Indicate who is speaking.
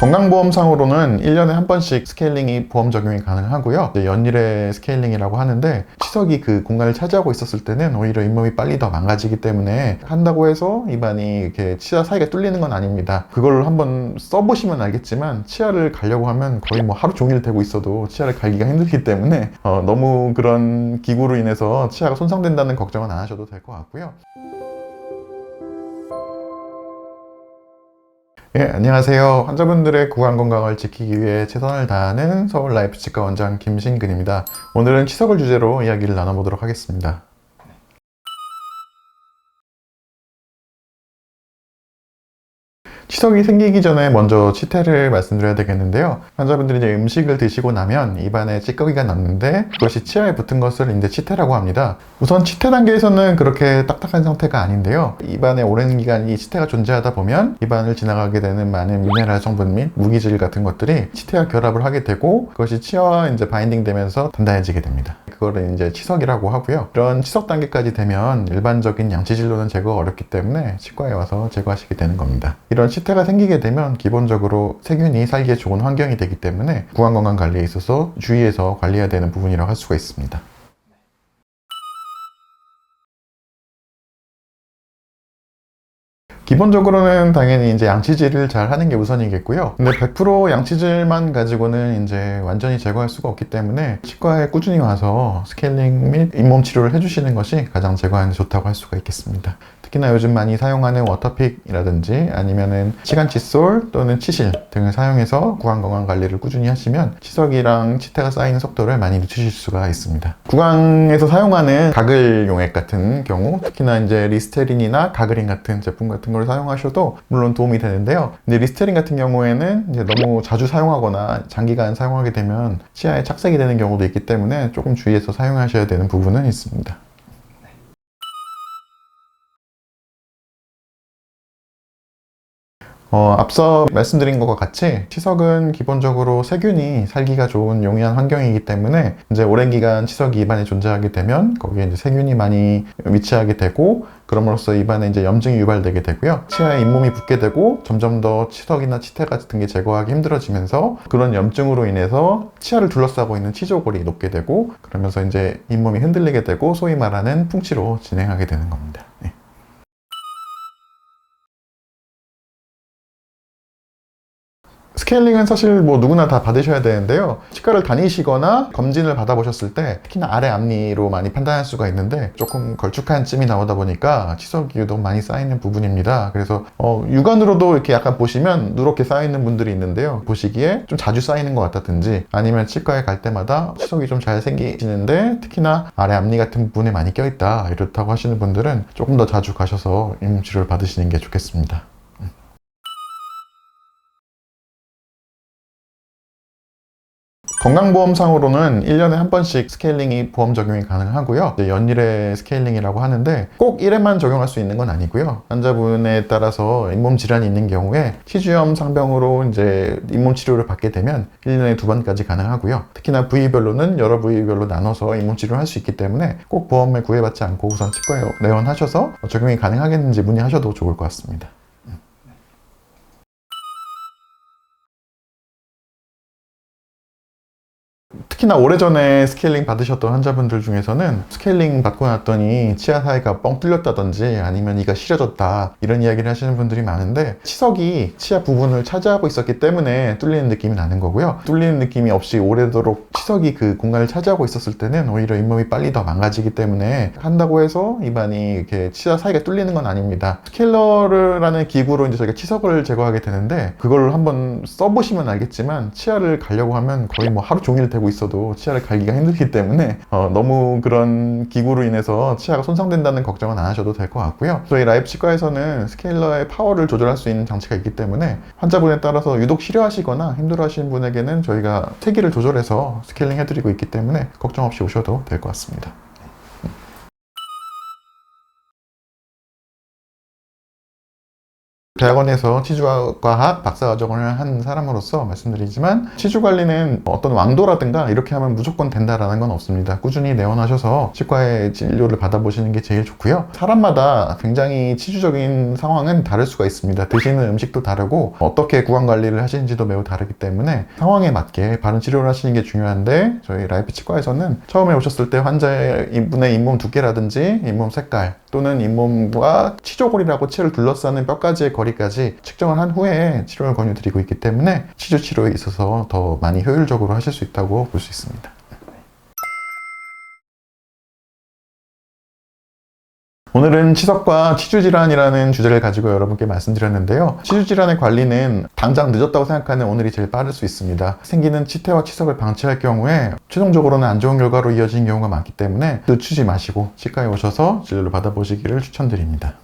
Speaker 1: 건강보험상으로는 1년에 한 번씩 스케일링이 보험 적용이 가능하고요. 이제 연일의 스케일링이라고 하는데 치석이 그 공간을 차지하고 있었을 때는 오히려 잇몸이 빨리 더 망가지기 때문에 한다고 해서 입안이 이렇게 치아 사이가 뚫리는 건 아닙니다. 그걸 한번 써보시면 알겠지만 치아를 갈려고 하면 거의 뭐 하루 종일 대고 있어도 치아를 갈기가 힘들기 때문에 너무 그런 기구로 인해서 치아가 손상된다는 걱정은 안 하셔도 될 것 같고요. 예, 안녕하세요. 환자분들의 구강 건강을 지키기 위해 최선을 다하는 서울 라이프치과 원장 김신근입니다. 오늘은 치석을 주제로 이야기를 나눠보도록 하겠습니다. 치석이 생기기 전에 먼저 치태를 말씀드려야 되겠는데요. 환자분들이 이제 음식을 드시고 나면 입안에 찌꺼기가 났는데 그것이 치아에 붙은 것을 이제 치태라고 합니다. 우선 치태 단계에서는 그렇게 딱딱한 상태가 아닌데요. 입안에 오랜 기간 이 치태가 존재하다 보면 입안을 지나가게 되는 많은 미네랄 성분 및 무기질 같은 것들이 치태와 결합을 하게 되고 그것이 치아와 이제 바인딩 되면서 단단해지게 됩니다. 그거를 이제 치석이라고 하고요. 이런 치석 단계까지 되면 일반적인 양치질로는 제거가 어렵기 때문에 치과에 와서 제거하시게 되는 겁니다. 이런 치태가 생기게 되면 기본적으로 세균이 살기에 좋은 환경이 되기 때문에 구강건강 관리에 있어서 주의해서 관리해야 되는 부분이라고 할 수가 있습니다. 기본적으로는 당연히 이제 양치질을 잘 하는 게 우선이겠고요. 근데 100% 양치질만 가지고는 이제 완전히 제거할 수가 없기 때문에 치과에 꾸준히 와서 스케일링 및 잇몸 치료를 해주시는 것이 가장 제거하는 데 좋다고 할 수가 있겠습니다. 특히나 요즘 많이 사용하는 워터픽이라든지 아니면은 치간 칫솔 또는 치실 등을 사용해서 구강 건강 관리를 꾸준히 하시면 치석이랑 치태가 쌓이는 속도를 많이 늦추실 수가 있습니다. 구강에서 사용하는 가글 용액 같은 경우 특히나 이제 리스테린이나 가글인 같은 제품 같은 걸 사용하셔도 물론 도움이 되는데요. 근데 리스테린 같은 경우에는 이제 너무 자주 사용하거나 장기간 사용하게 되면 치아에 착색이 되는 경우도 있기 때문에 조금 주의해서 사용하셔야 되는 부분은 있습니다. 앞서 말씀드린 것과 같이 치석은 기본적으로 세균이 살기가 좋은 용이한 환경이기 때문에 이제 오랜 기간 치석이 입안에 존재하게 되면 거기에 이제 세균이 많이 위치하게 되고 그럼으로써 입안에 이제 염증이 유발되게 되고요. 치아에 잇몸이 붙게 되고 점점 더 치석이나 치태 같은 게 제거하기 힘들어지면서 그런 염증으로 인해서 치아를 둘러싸고 있는 치조골이 녹게 되고 그러면서 이제 잇몸이 흔들리게 되고 소위 말하는 풍치로 진행하게 되는 겁니다. 네. 스케일링은 사실 뭐 누구나 다 받으셔야 되는데요. 치과를 다니시거나 검진을 받아보셨을 때 특히나 아래 앞니로 많이 판단할 수가 있는데 조금 걸쭉한 찜이 나오다 보니까 치석이 유독 많이 쌓이는 부분입니다. 그래서 육안으로도 이렇게 약간 보시면 누렇게 쌓이는 분들이 있는데요. 보시기에 좀 자주 쌓이는 것 같다든지 아니면 치과에 갈 때마다 치석이 좀 잘 생기시는데 특히나 아래 앞니 같은 부분에 많이 껴있다 이렇다고 하시는 분들은 조금 더 자주 가셔서 잇몸 치료를 받으시는 게 좋겠습니다. 건강보험상으로는 1년에 한 번씩 스케일링이 보험 적용이 가능하고요. 이제 연일의 스케일링이라고 하는데 꼭 1회만 적용할 수 있는 건 아니고요. 환자분에 따라서 잇몸 질환이 있는 경우에 치주염 상병으로 이제 잇몸 치료를 받게 되면 1년에 2번까지 가능하고요. 특히나 부위별로는 여러 부위별로 나눠서 잇몸 치료를 할 수 있기 때문에 꼭 보험에 구애받지 않고 우선 치과에 내원하셔서 적용이 가능하겠는지 문의하셔도 좋을 것 같습니다. 특히나 오래전에 스케일링 받으셨던 환자분들 중에서는 스케일링 받고 났더니 치아 사이가 뻥 뚫렸다든지 아니면 이가 시려졌다 이런 이야기를 하시는 분들이 많은데 치석이 치아 부분을 차지하고 있었기 때문에 뚫리는 느낌이 나는 거고요. 뚫리는 느낌이 없이 오래도록 치석이 그 공간을 차지하고 있었을 때는 오히려 잇몸이 빨리 더 망가지기 때문에 한다고 해서 입안이 이렇게 치아 사이가 뚫리는 건 아닙니다. 스케일러라는 기구로 이제 저희가 치석을 제거하게 되는데 그걸 한번 써보시면 알겠지만 치아를 갈려고 하면 거의 뭐 하루 종일 대고 있어도 치아를 갈기가 힘들기 때문에 너무 그런 기구로 인해서 치아가 손상된다는 걱정은 안 하셔도 될 것 같고요. 저희 라이프 치과에서는 스케일러의 파워를 조절할 수 있는 장치가 있기 때문에 환자분에 따라서 유독 싫어하시거나 힘들어하시는 분에게는 저희가 세기를 조절해서 스케일링 해드리고 있기 때문에 걱정 없이 오셔도 될 것 같습니다. 대학원에서 치주과학 박사과정을 한 사람으로서 말씀드리지만 치주 관리는 어떤 왕도라든가 이렇게 하면 무조건 된다라는 건 없습니다. 꾸준히 내원하셔서 치과의 진료를 받아보시는 게 제일 좋고요. 사람마다 굉장히 치주적인 상황은 다를 수가 있습니다. 드시는 음식도 다르고 어떻게 구강 관리를 하시는지도 매우 다르기 때문에 상황에 맞게 바른 치료를 하시는 게 중요한데, 저희 라이프 치과에서는 처음에 오셨을 때 환자분의 잇몸 두께라든지 잇몸 색깔 또는 잇몸과 치조골이라고 치를 둘러싸는 뼈까지의 거리까지 측정을 한 후에 치료를 권유드리고 있기 때문에 치주 치료에 있어서 더 많이 효율적으로 하실 수 있다고 볼 수 있습니다. 오늘은 치석과 치주질환이라는 주제를 가지고 여러분께 말씀드렸는데요. 치주질환의 관리는 당장 늦었다고 생각하는 오늘이 제일 빠를 수 있습니다. 생기는 치태와 치석을 방치할 경우에 최종적으로는 안 좋은 결과로 이어지는 경우가 많기 때문에 늦추지 마시고 치과에 오셔서 진료를 받아보시기를 추천드립니다.